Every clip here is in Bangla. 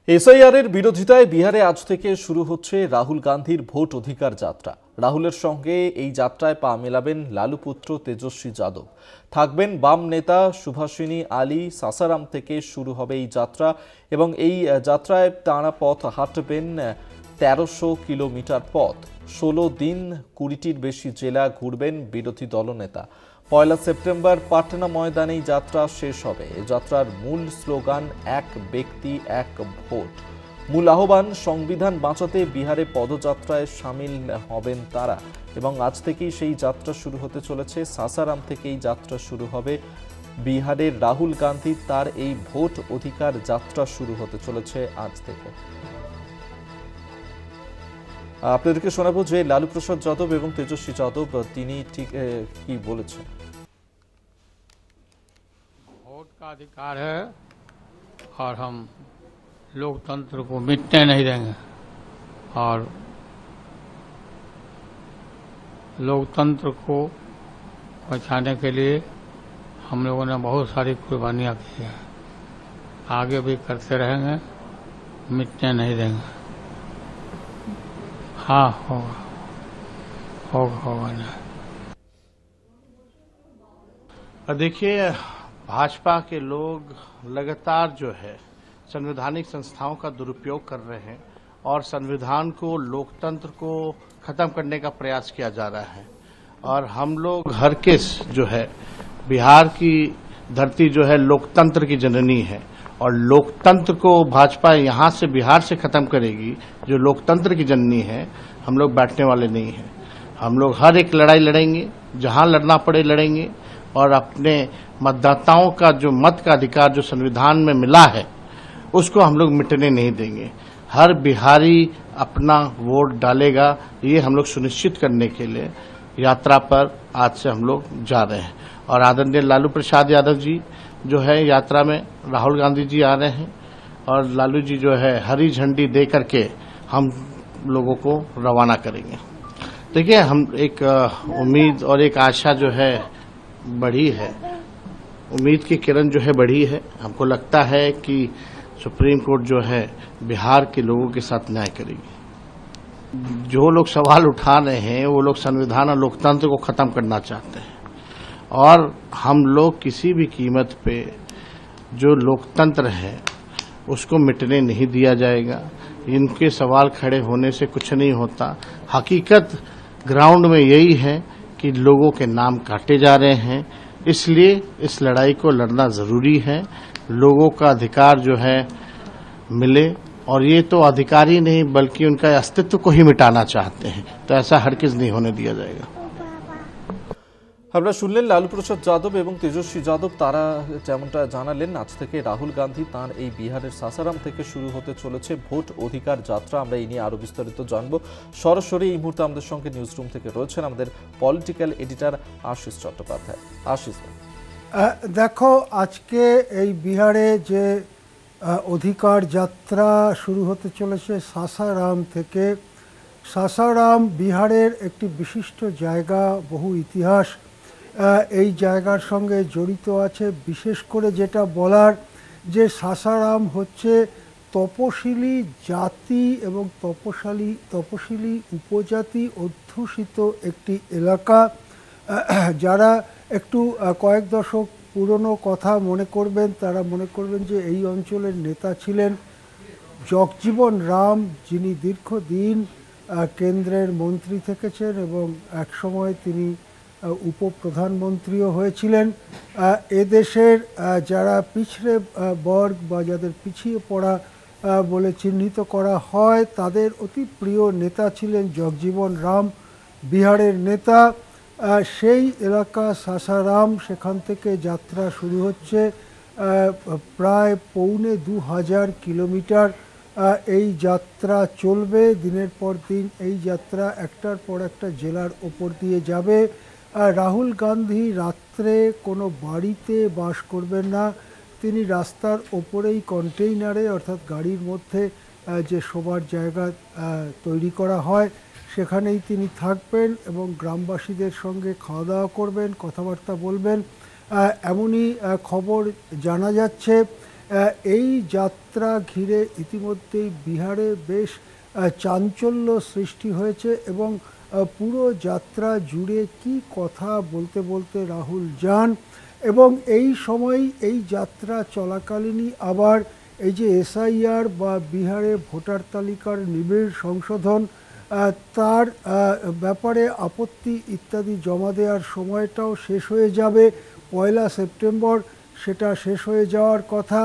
এসআইআরের বিরোধিতায় বিহারে আজ থেকে শুরু হচ্ছে রাহুল গান্ধীর ভোট অধিকার যাত্রা। রাহুলের সঙ্গে এই যাত্রায় পা মেলাবেন লালু পুত্র তেজস্বী যাদব, থাকবেন বাম নেতা সুভাষিনী আলী। সাসারাম থেকে শুরু হবে এই যাত্রা এবং এই যাত্রায় তাঁরা পথ হাঁটবেন ১৩০০ কিলোমিটার পথ। ১৬ দিন ২০টির বেশি জেলা ঘুরবেন বিরোধী দলনেতা। ১ সেপ্টেম্বর পাটনা ময়দানেই যাত্রা শেষ হবে। এ যাত্রার মূল স্লোগান এক ব্যক্তি এক ভোট। মূল আহ্বান সংবিধান বাঁচাতে। বিহারে পদযাত্রায় সামিল হবেন তারা এবং আজ থেকেই সেই যাত্রা শুরু হতে চলেছে। সাসারাম থেকেই যাত্রা শুরু হবে বিহারের রাহুল গান্ধী। তার এই ভোট অধিকার যাত্রা শুরু হতে চলেছে আজ থেকে। আপনাদেরকে শোনাবো যে লালু প্রসাদ যাদব এবং তেজস্বী যাদব তিনি ঠিক কি বলেছেন। वोट का अधिकार है और हम लोकतंत्र को मिटने नहीं देंगे और लोकतंत्र को बचाने के लिए हम लोगों ने बहुत सारी कुर्बानियां की हैं, आगे भी करते रहेंगे, मिटने नहीं देंगे। हाँ होगा होगा होगा ना। देखिए, भाजपा के लोग लगातार जो है संवैधानिक संस्थाओं का दुरुपयोग कर रहे हैं और संविधान को, लोकतंत्र को खत्म करने का प्रयास किया जा रहा है। और हम लोग हर किस जो है, बिहार की धरती जो है लोकतंत्र की जननी है और लोकतंत्र को भाजपा यहाँ से बिहार से खत्म करेगी। जो लोकतंत्र की जननी है, हम लोग बैठने वाले नहीं हैं। हम लोग हर एक लड़ाई लड़ेंगे, जहां लड़ना पड़े लड़ेंगे और अपने मतदाताओं का जो मत का अधिकार जो संविधान में मिला है उसको हम लोग मिटने नहीं देंगे। हर बिहारी अपना वोट डालेगा, ये हम लोग सुनिश्चित करने के लिए यात्रा पर आज से हम लोग जा रहे हैं। और आदरणीय लालू प्रसाद यादव जी जो है यात्रा में, राहुल गांधी जी आ रहे हैं और लालू जी जो है हरी झंडी दे करके हम लोगों को रवाना करेंगे। देखिए, हम एक उम्मीद और एक आशा जो है बढ़ी है, उम्मीद की किरण जो है बढ़ी है। हमको लगता है कि सुप्रीम कोर्ट जो है बिहार के लोगों के साथ न्याय करेगी। जो लोग सवाल उठा रहे हैं वो लोग संविधान और लोकतंत्र को खत्म करना चाहते हैं और हम लोग किसी भी कीमत पे जो लोकतंत्र है उसको मिटने नहीं दिया जाएगा। इनके सवाल खड़े होने से कुछ नहीं होता। हकीकत ग्राउंड में यही है कि लोगों के नाम काटे जा रहे हैं, इसलिए इस लड़ाई को लड़ना जरूरी है। लोगों का अधिकार जो है मिले और ये तो अधिकार ही नहीं बल्कि उनका अस्तित्व को ही मिटाना चाहते हैं, तो ऐसा हरगिज नहीं होने दिया जाएगा। আমরা শুনলেন লালু প্রসাদ যাদব এবং তেজস্বী যাদব, তারা যেমনটা জানালেন আজ থেকে রাহুল গান্ধী তাঁর এই বিহারের সাসারাম থেকে শুরু হতে চলেছে ভোট অধিকার যাত্রা। আমরা এই নিয়ে আরো বিস্তারিত জানবো। সরাসরি এই মুহূর্তে আমাদের সঙ্গে নিউজ রুম থেকে রয়েছেন আমাদের পলিটিক্যাল এডিটর আশিস চট্টোপাধ্যায়। আশিস, দেখো, আজকে এই বিহারে যে অধিকার যাত্রা শুরু হতে চলেছে সাসারাম থেকে। সাসারাম বিহারের একটি বিশিষ্ট জায়গা, বহু ইতিহাস এই জায়গার সঙ্গে জড়িত আছে। বিশেষ করে যেটা বলার যে সাসারাম হচ্ছে তপশিলি জাতি এবং তপশিলি উপজাতি অধ্যুষিত একটি এলাকা। যারা একটু কয়েক দশক পুরনো কথা মনে করবেন তারা মনে করবেন যে এই অঞ্চলের নেতা ছিলেন জগজীবন রাম, যিনি দীর্ঘদিন কেন্দ্রের মন্ত্রী থেকেছেন এবং একসময় তিনি উপপ্রধানমন্ত্রীও হয়েছিলেন। এদেশের যারা পিছড়ে বর্গ বা যাদের পিছিয়ে পড়া বলে চিহ্নিত করা হয় তাদের অতি প্রিয় নেতা ছিলেন জগজীবন রাম, বিহারের নেতা। সেই এলাকা সাসারাম, সেখান থেকে যাত্রা শুরু হচ্ছে। প্রায় ২৫০০ কিলোমিটার এই যাত্রা চলবে। দিনের পর দিন এই যাত্রা একটার পর একটা জেলার ওপর দিয়ে যাবে। রাহুল গান্ধী রাত্রে কোনো বাড়িতে বাস করবেন না, তিনি রাস্তার ওপরেই কন্টেইনারে অর্থাৎ গাড়ির মধ্যে যে শোবার জায়গা তৈরি করা হয় সেখানেই তিনি থাকবেন এবং গ্রামবাসীদের সঙ্গে খাওয়া দাওয়া করবেন, কথাবার্তা বলবেন, এমনই খবর জানা যাচ্ছে। এই যাত্রা ঘিরে ইতিমধ্যেই বিহারে বেশ চাঞ্চল্য সৃষ্টি হয়েছে এবং পুরো যাত্রা জুড়ে কি কথা বলতে বলতে রাহুল যান এবং এই সময় এই যাত্রা চলাকালীনই আবার এই যে এসআইআর বা বিহারে ভোটার তালিকার নিবিড় সংশোধন তার ব্যাপারে আপত্তি ইত্যাদি জমা দেওয়ার সময়টাও শেষ হয়ে যাবে 1 সেপ্টেম্বর, সেটা শেষ হয়ে যাওয়ার কথা।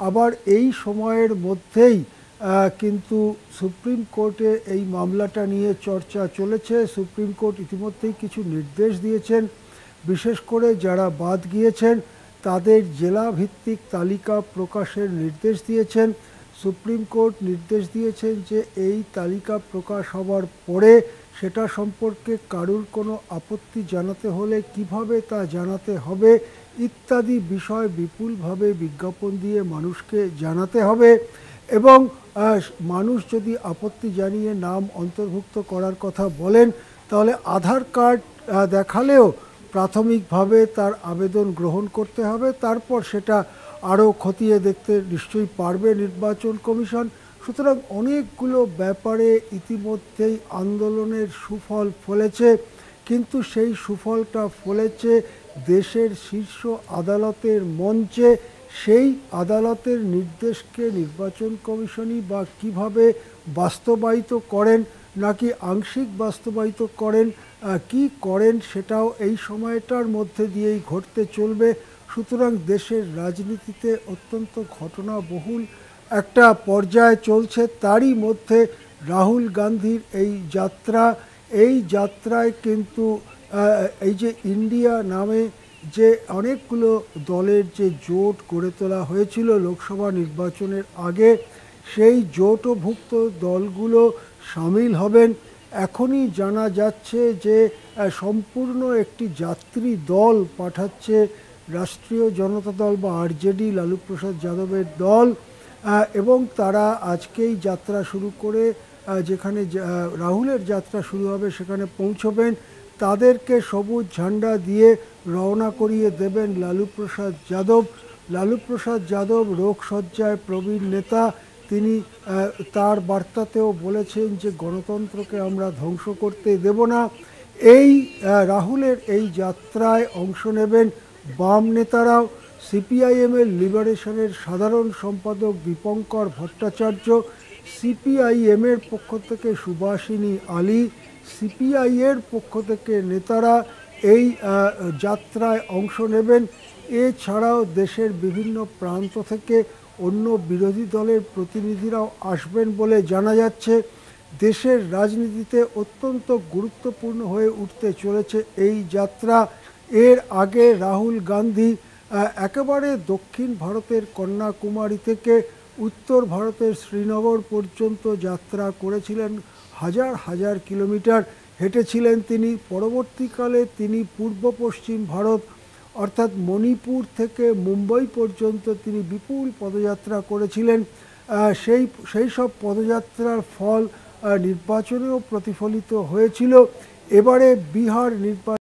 আবার এই সময়ের মধ্যেই কিন্তু সুপ্রিম কোর্টে এই মামলাটা নিয়ে চর্চা চলেছে। সুপ্রিম কোর্ট ইতিমধ্যেই কিছু নির্দেশ দিয়েছেন, বিশেষ করে যারা বাদ গিয়েছেন তাদের জেলা ভিত্তিক তালিকা প্রকাশের নির্দেশ দিয়েছেন। সুপ্রিম কোর্ট নির্দেশ দিয়েছেন যে এই তালিকা প্রকাশ হওয়ার পরে সেটা সম্পর্কে কারুর কোনো আপত্তি জানাতে হলে কিভাবে তা জানাতে হবে ইত্যাদি বিষয় বিপুলভাবে বিজ্ঞাপন দিয়ে মানুষকে জানাতে হবে এবং মানুষ যদি আপত্তি জানিয়ে নাম অন্তর্ভুক্ত করার কথা বলেন তাহলে আধার কার্ড দেখালেও প্রাথমিকভাবে তার আবেদন গ্রহণ করতে হবে, তারপর সেটা আরও খতিয়ে দেখতে নিশ্চয়ই পারবে নির্বাচন কমিশন। সুতরাং অনেকগুলো ব্যাপারে ইতিমধ্যেই আন্দোলনের সুফল ফলেছে, কিন্তু সেই সুফলটা ফলেছে দেশের শীর্ষ আদালতের মঞ্চে। সেই আদালতের নির্দেশকে নির্বাচন কমিশনই বা কীভাবে বাস্তবায়িত করেন নাকি আংশিক বাস্তবায়িত করেন কি করেন সেটাও এই সময়টার মধ্যে দিয়েই ঘটতে চলবে। সুতরাং দেশের রাজনীতিতে অত্যন্ত ঘটনাবহুল একটা পর্যায়ে চলছে। তারই মধ্যে রাহুল গান্ধীর এই যাত্রায় কিন্তু এই যে ইন্ডিয়া নামে যে অনেকগুলো দলের যে জোট গড়ে তোলা হয়েছিল লোকসভা নির্বাচনের আগে, সেই জোটভুক্ত দলগুলো সামিল হবেন। এখনই জানা যাচ্ছে যে সম্পূর্ণ একটি যাত্রী দল পাঠাচ্ছে রাষ্ট্রীয় জনতা দল বা আরজেডি, লালু প্রসাদ যাদবের দল, এবং তারা আজকেই যাত্রা শুরু করে যেখানে রাহুলের যাত্রা শুরু হবে সেখানে পৌঁছবেন। তাদেরকে সবুজ ঝান্ডা দিয়ে রওনা করিয়ে দেবেন লালু প্রসাদ যাদব। লালু প্রসাদ যাদব রোগশয্যায় প্রবীণ নেতা, তিনি তার বার্তাতেও বলেছেন যে গণতন্ত্রকে আমরা ধ্বংস করতে দেব না। এই রাহুলের এই যাত্রায় অংশ নেবেন বাম নেতারাও। সিপিআইএমের লিবারেশনের সাধারণ সম্পাদক দীপঙ্কর ভট্টাচার্য, সিপিআইএমের পক্ষ থেকে সুভাষিনী আলী, সিপিআইয়ের পক্ষ থেকে নেতারা এই যাত্রায় অংশ নেবেন। এছাড়াও দেশের বিভিন্ন প্রান্ত থেকে অন্য বিরোধী দলের প্রতিনিধিরাও আসবেন বলে জানা যাচ্ছে। দেশের রাজনীতিতে অত্যন্ত গুরুত্বপূর্ণ হয়ে উঠতে চলেছে এই যাত্রা। এর আগে রাহুল গান্ধী একেবারে দক্ষিণ ভারতের কন্যাকুমারী থেকে উত্তর ভারতের শ্রীনগর পর্যন্ত যাত্রা করেছিলেন, হাজার হাজার কিলোমিটার হেঁটেছিলেন তিনি। পরবর্তীকালে তিনি পূর্ব পশ্চিম ভারত অর্থাৎ মণিপুর থেকে মুম্বাই পর্যন্ত তিনি বিপুল পদযাত্রা করেছিলেন। সেই সব পদযাত্রার ফল নির্বাচনেও প্রতিফলিত হয়েছিল। এবারে বিহার নির্বাচন